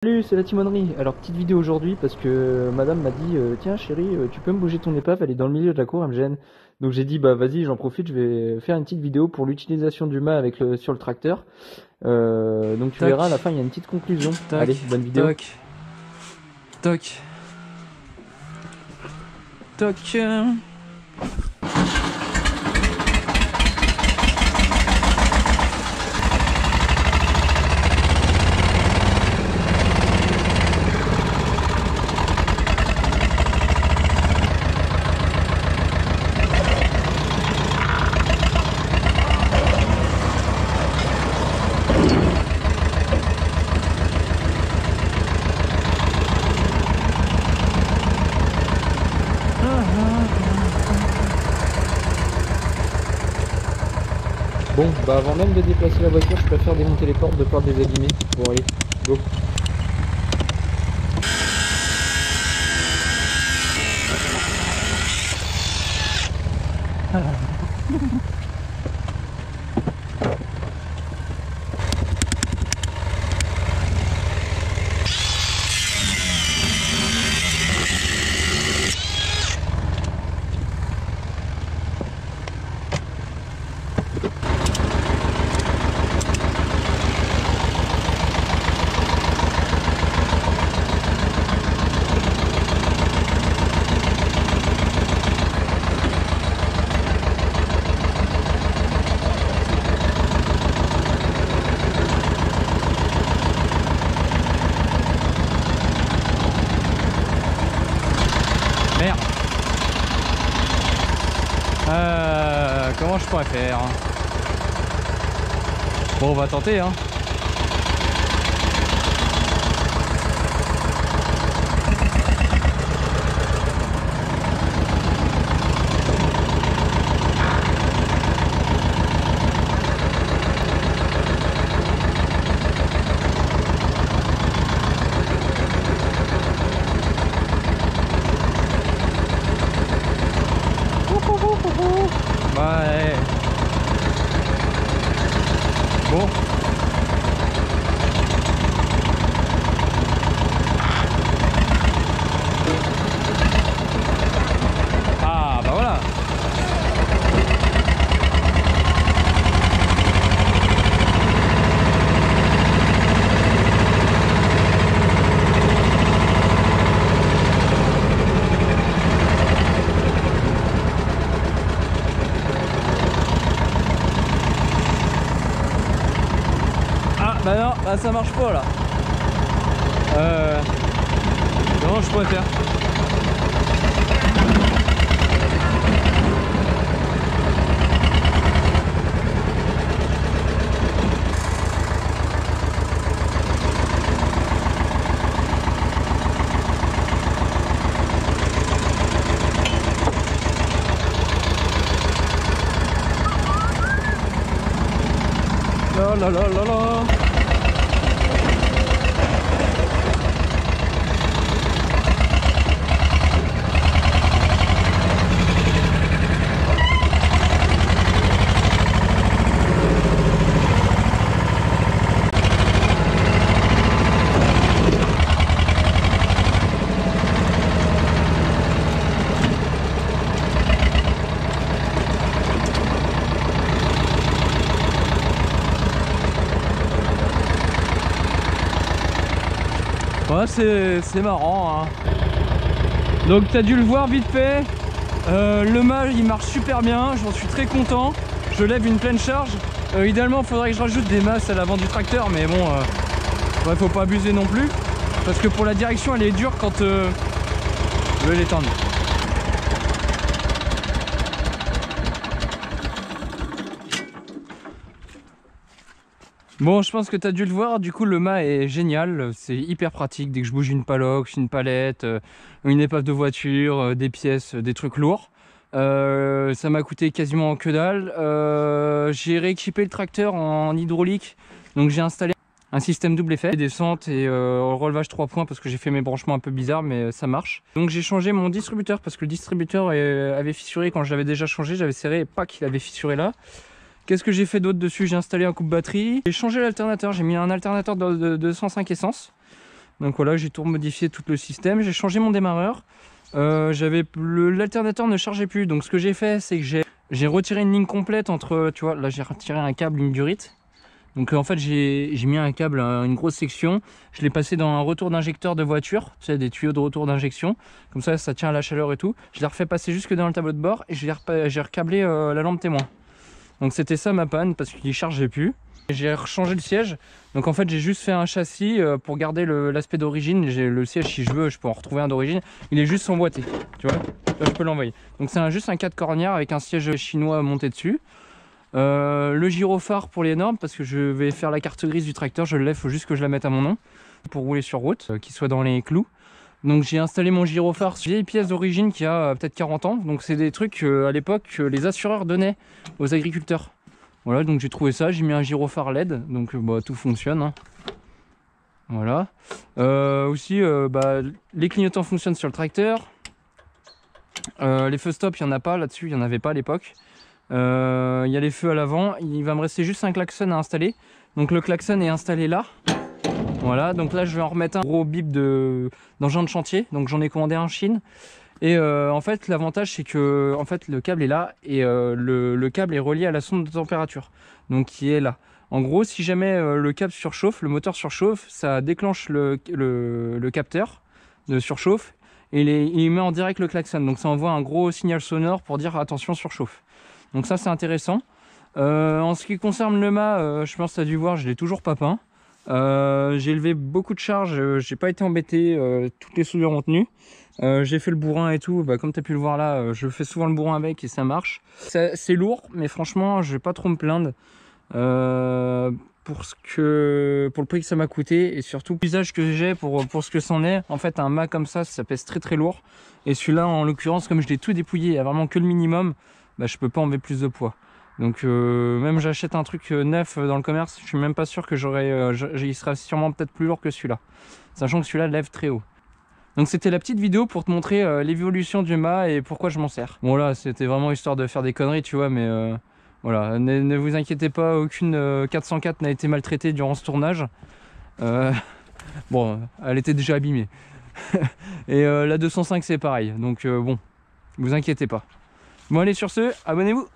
Salut, c'est la timonerie. Alors, petite vidéo aujourd'hui parce que madame m'a dit tiens chérie, tu peux me bouger ton épave, elle est dans le milieu de la cour, elle me gêne. Donc j'ai dit bah vas-y, j'en profite, je vais faire une petite vidéo pour l'utilisation du mât sur le tracteur. Donc tu Toc, verras à la fin, il y a une petite conclusion. toc, Allez, bonne vidéo. toc, toc, toc. Bon, bah avant même de déplacer la voiture, je préfère démonter les portes de peur de les abîmer. Bon allez, go. Merde. Comment je pourrais faire? Bon, on va tenter, hein. Ouais. Bon. Ah bah voilà. Ah bah non, bah ça marche pas là. Comment je pourrais faire? La la la la la. Ouais, c'est marrant, hein. Donc t'as dû le voir vite fait. Le mât il marche super bien, j'en suis très content. Je lève une pleine charge. Idéalement il faudrait que je rajoute des masses à l'avant du tracteur, mais bon, ouais, faut pas abuser non plus. Parce que pour la direction elle est dure quand je vais l'étendre. Bon, je pense que tu as dû le voir, du coup le mât est génial, c'est hyper pratique dès que je bouge une palox, une palette, une épave de voiture, des pièces, des trucs lourds. Ça m'a coûté quasiment que dalle. J'ai rééquipé le tracteur en hydraulique, donc j'ai installé un système double effet, descente et relevage 3 points parce que j'ai fait mes branchements un peu bizarres, mais ça marche. Donc j'ai changé mon distributeur parce que le distributeur avait fissuré quand je l'avais déjà changé, j'avais serré et pack, il avait fissuré là. Qu'est-ce que j'ai fait d'autre dessus? J'ai installé un coupe-batterie. J'ai changé l'alternateur. J'ai mis un alternateur de 205 essence. Donc voilà, j'ai tout modifié tout le système, j'ai changé mon démarreur. L'alternateur ne chargeait plus, donc ce que j'ai fait, c'est que j'ai retiré une ligne complète entre, tu vois, là j'ai retiré un câble, une durite. Donc en fait j'ai mis un câble, une grosse section, je l'ai passé dans un retour d'injecteur de voiture, tu sais, des tuyaux de retour d'injection, comme ça tient à la chaleur et tout. Je l'ai refait passer jusque dans le tableau de bord et j'ai recablé la lampe témoin. Donc c'était ça ma panne, parce qu'il ne chargeait plus. J'ai rechangé le siège, donc en fait j'ai juste fait un châssis pour garder l'aspect d'origine. Le siège, si je veux, je peux en retrouver un d'origine, il est juste emboîté, tu vois, là je peux l'envoyer. Donc c'est juste un 4 cornières avec un siège chinois monté dessus. Le gyrophare pour les normes, parce que je vais faire la carte grise du tracteur, je le lève, faut juste que je la mette à mon nom pour rouler sur route, qu'il soit dans les clous. Donc j'ai installé mon gyrophare sur une vieille pièce d'origine qui a peut-être 40 ans, donc c'est des trucs à l'époque que les assureurs donnaient aux agriculteurs. Voilà, donc j'ai trouvé ça, j'ai mis un gyrophare LED, donc bah, tout fonctionne, hein. Voilà. Aussi, les clignotants fonctionnent sur le tracteur. Les feux stop, il n'y en a pas là-dessus, il n'y en avait pas à l'époque. Il y a les feux à l'avant, il va me rester juste un klaxon à installer. Donc le klaxon est installé là. Voilà, donc là je vais en remettre un gros bip d'engin de chantier, donc j'en ai commandé un en Chine. Et en fait l'avantage c'est que en fait, le câble est là et le câble est relié à la sonde de température, donc qui est là. En gros, si jamais le câble surchauffe, le moteur surchauffe, ça déclenche le capteur de surchauffe et il met en direct le klaxon, donc ça envoie un gros signal sonore pour dire attention surchauffe. Donc ça c'est intéressant. En ce qui concerne le mât, je pense que tu as dû voir, je l'ai toujours pas peint. J'ai élevé beaucoup de charges, j'ai pas été embêté, toutes les soudures ont tenu. J'ai fait le bourrin et tout, bah, comme tu as pu le voir là, je fais souvent le bourrin avec et ça marche. C'est lourd, mais franchement je vais pas trop me plaindre pour le prix que ça m'a coûté et surtout l'usage que j'ai pour ce que c'en est. En fait un mât comme ça pèse très très lourd et celui-là en l'occurrence, comme je l'ai tout dépouillé, il n'y a vraiment que le minimum, bah, je peux pas enlever plus de poids. Donc même j'achète un truc neuf dans le commerce, je suis même pas sûr que il sera sûrement peut-être plus lourd que celui-là, sachant que celui-là lève très haut. Donc c'était la petite vidéo pour te montrer l'évolution du mât et pourquoi je m'en sers. Bon là c'était vraiment histoire de faire des conneries, tu vois, mais voilà, ne vous inquiétez pas, aucune 404 n'a été maltraitée durant ce tournage. Bon, elle était déjà abîmée. Et la 205 c'est pareil, donc bon, vous inquiétez pas. Bon allez, sur ce, abonnez-vous.